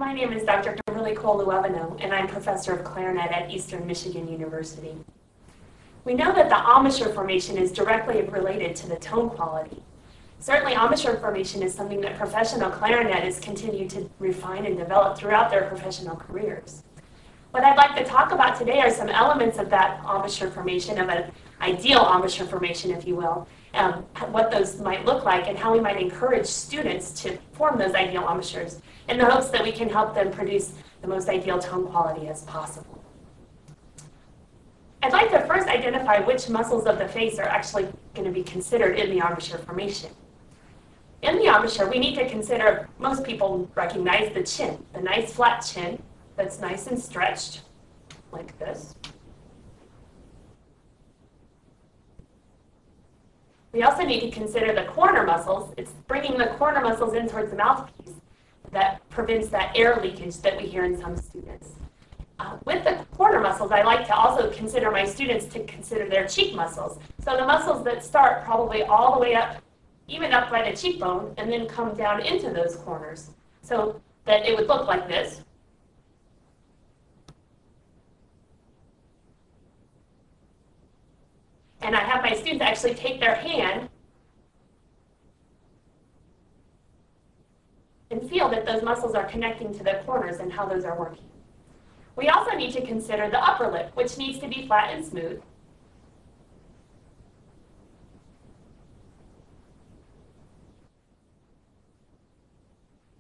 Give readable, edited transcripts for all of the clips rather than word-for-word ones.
My name is Dr. Kimberly Cole-Luevano, and I'm professor of clarinet at Eastern Michigan University. We know that the embouchure formation is directly related to the tone quality. Certainly, embouchure formation is something that professional clarinetists continue to refine and develop throughout their professional careers. What I'd like to talk about today are some elements of that embouchure formation, of an ideal embouchure formation, if you will, what those might look like, and how we might encourage students to form those ideal embouchures in the hopes that we can help them produce the most ideal tone quality as possible. I'd like to first identify which muscles of the face are actually going to be considered in the embouchure formation. In the embouchure, we need to consider, most people recognize the chin, the nice flat chin that's nice and stretched, like this. We also need to consider the corner muscles. It's bringing the corner muscles in towards the mouthpiece that prevents that air leakage that we hear in some students. With the corner muscles, I like to also consider my students to consider their cheek muscles. So the muscles that start probably all the way up, even up by the cheekbone, and then come down into those corners. So that it would look like this. And I have my students actually take their hand and feel that those muscles are connecting to the corners and how those are working. We also need to consider the upper lip, which needs to be flat and smooth.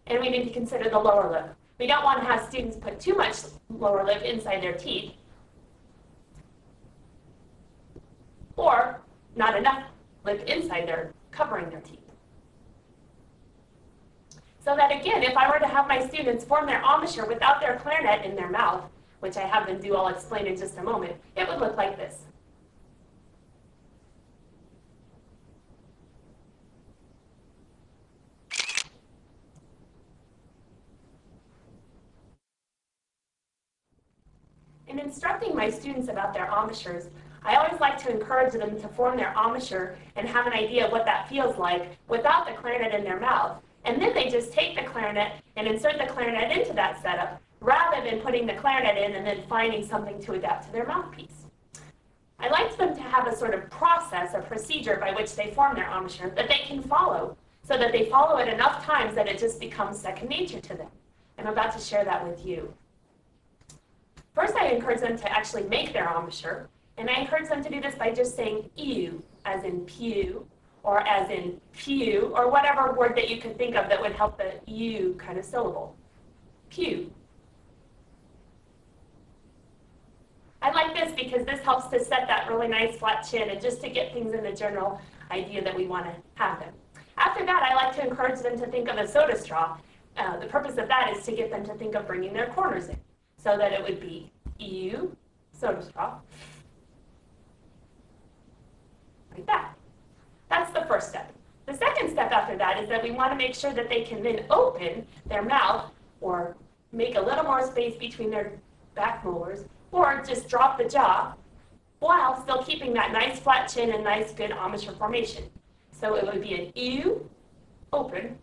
And we need to consider the lower lip. We don't want to have students put too much lower lip inside their teeth, or not enough lip inside their covering their teeth. So that again, if I were to have my students form their embouchure without their clarinet in their mouth, which I have them do, I'll explain in just a moment, it would look like this. In instructing my students about their embouchures, I always like to encourage them to form their embouchure and have an idea of what that feels like without the clarinet in their mouth. And then they just take the clarinet and insert the clarinet into that setup, rather than putting the clarinet in and then finding something to adapt to their mouthpiece. I like them to have a sort of process, a procedure by which they form their embouchure that they can follow, so that they follow it enough times that it just becomes second nature to them. I'm about to share that with you. First, I encourage them to actually make their embouchure, and I encourage them to do this by just saying ew, as in pew, or as in pew, or whatever word that you could think of that would help the U kind of syllable. Pew. I like this because this helps to set that really nice flat chin and just to get things in the general idea that we want to have them. After that, I like to encourage them to think of a soda straw. The purpose of that is to get them to think of bringing their corners in, so that it would be ew, soda straw, like that. That's the first step. The second step after that is that we want to make sure that they can then open their mouth or make a little more space between their back molars, or just drop the jaw while still keeping that nice flat chin and nice good embouchure formation. So it would be an ew, open,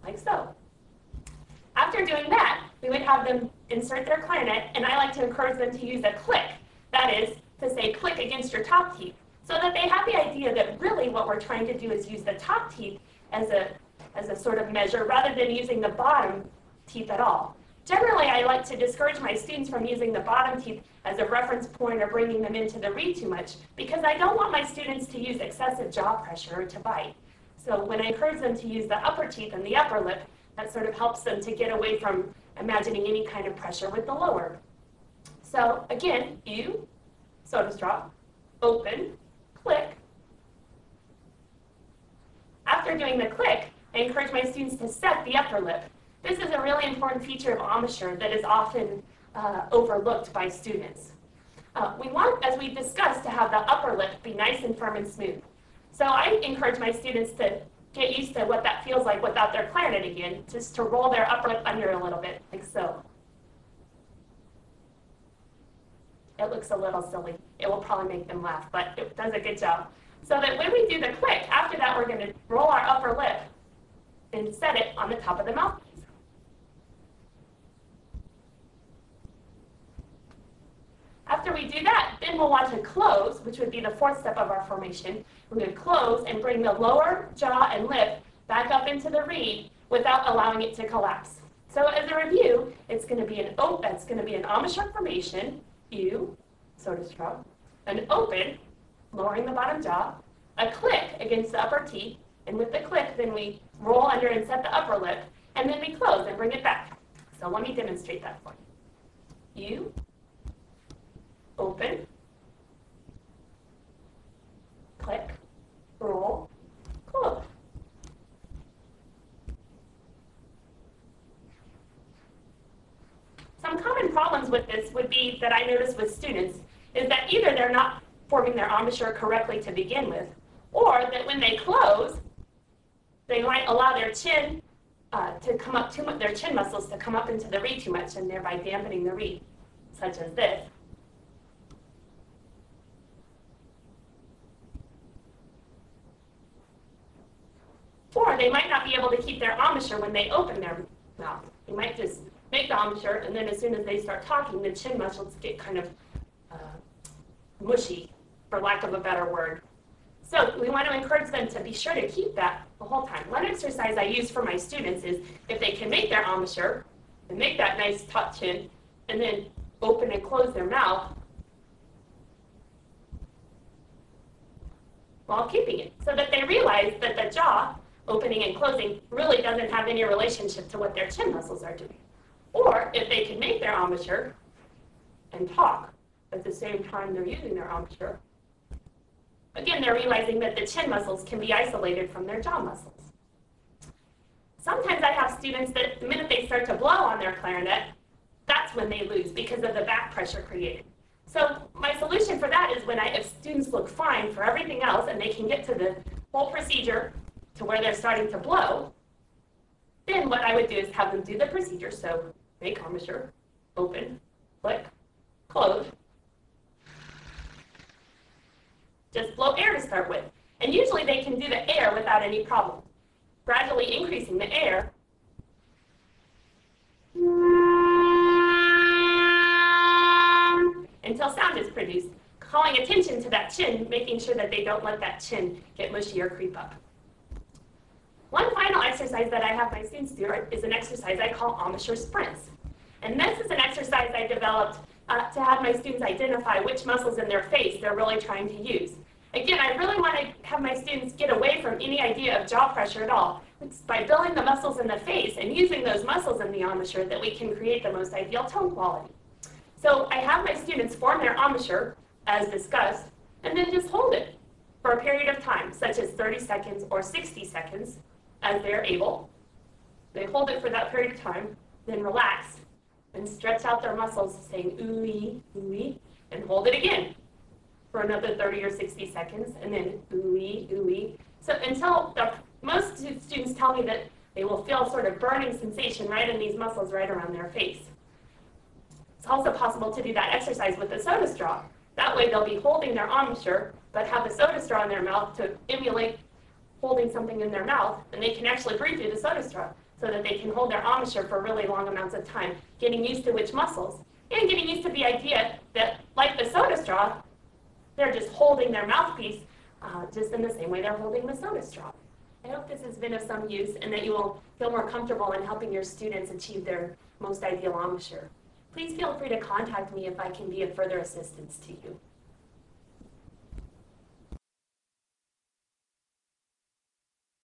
like so. After doing that, we would have them insert their clarinet, and I like to encourage them to use a click. That is to say click against your top teeth, so that they have the idea that really what we're trying to do is use the top teeth as a sort of measure rather than using the bottom teeth at all. Generally, I like to discourage my students from using the bottom teeth as a reference point or bringing them into the reed too much, because I don't want my students to use excessive jaw pressure or to bite. So when I encourage them to use the upper teeth and the upper lip, that sort of helps them to get away from imagining any kind of pressure with the lower. So again, ew, soda straw, open, click. After doing the click, I encourage my students to set the upper lip. This is a really important feature of embouchure that is often overlooked by students. We want, as we discussed, to have the upper lip be nice and firm and smooth. So I encourage my students to get used to what that feels like without their clarinet again, just to roll their upper lip under a little bit, like so. It looks a little silly. It will probably make them laugh, but it does a good job. So that when we do the click, after that we're going to roll our upper lip and set it on the top of the mouthpiece. we do that, then we'll want to close, which would be the fourth step of our formation. We're going to close and bring the lower jaw and lip back up into the reed without allowing it to collapse. So as a review, it's going to be an embouchure formation, U, soda straw, an open, lowering the bottom jaw, a click against the upper teeth, and with the click, then we roll under and set the upper lip, and then we close and bring it back. So let me demonstrate that for you. U, open, click, roll, close. Some common problems with this would be that I notice with students is that either they're not forming their embouchure correctly to begin with, or that when they close, they might allow their chin to come up too much, their chin muscles to come up into the reed too much, and thereby dampening the reed, such as this. Or they might not be able to keep their embouchure when they open their mouth. They might just make the embouchure, and then as soon as they start talking, the chin muscles get kind of mushy, for lack of a better word. So we want to encourage them to be sure to keep that the whole time. One exercise I use for my students is if they can make their embouchure and make that nice taut chin, and then open and close their mouth while keeping it, so that they realize that the jaw opening and closing really doesn't have any relationship to what their chin muscles are doing. Or if they can make their embouchure and talk at the same time they're using their embouchure, again, they're realizing that the chin muscles can be isolated from their jaw muscles. Sometimes I have students that the minute they start to blow on their clarinet, that's when they lose because of the back pressure created. So my solution for that is if students look fine for everything else and they can get to the whole procedure to where they're starting to blow, then what I would do is have them do the procedure. So make embouchure, open, click, close. Just blow air to start with. And usually they can do the air without any problem. Gradually increasing the air until sound is produced. Calling attention to that chin, making sure that they don't let that chin get mushy or creep up. One final exercise that I have my students do is an exercise I call embouchure sprints. And this is an exercise I developed to have my students identify which muscles in their face they're really trying to use. Again, I really want to have my students get away from any idea of jaw pressure at all. It's by building the muscles in the face and using those muscles in the embouchure that we can create the most ideal tone quality. So I have my students form their embouchure, as discussed, and then just hold it for a period of time, such as 30 seconds or 60 seconds, as they're able. They hold it for that period of time, then relax and stretch out their muscles, saying ooey, ooey, and hold it again for another 30 or 60 seconds, and then ooey, ooey. So until most students tell me that they will feel sort of burning sensation right in these muscles right around their face. It's also possible to do that exercise with the soda straw. That way they'll be holding their embouchure, but have the soda straw in their mouth to emulate holding something in their mouth, and they can actually breathe through the soda straw so that they can hold their embouchure for really long amounts of time, getting used to which muscles, and getting used to the idea that, like the soda straw, they're just holding their mouthpiece just in the same way they're holding the soda straw. I hope this has been of some use and that you will feel more comfortable in helping your students achieve their most ideal embouchure. Please feel free to contact me if I can be of further assistance to you.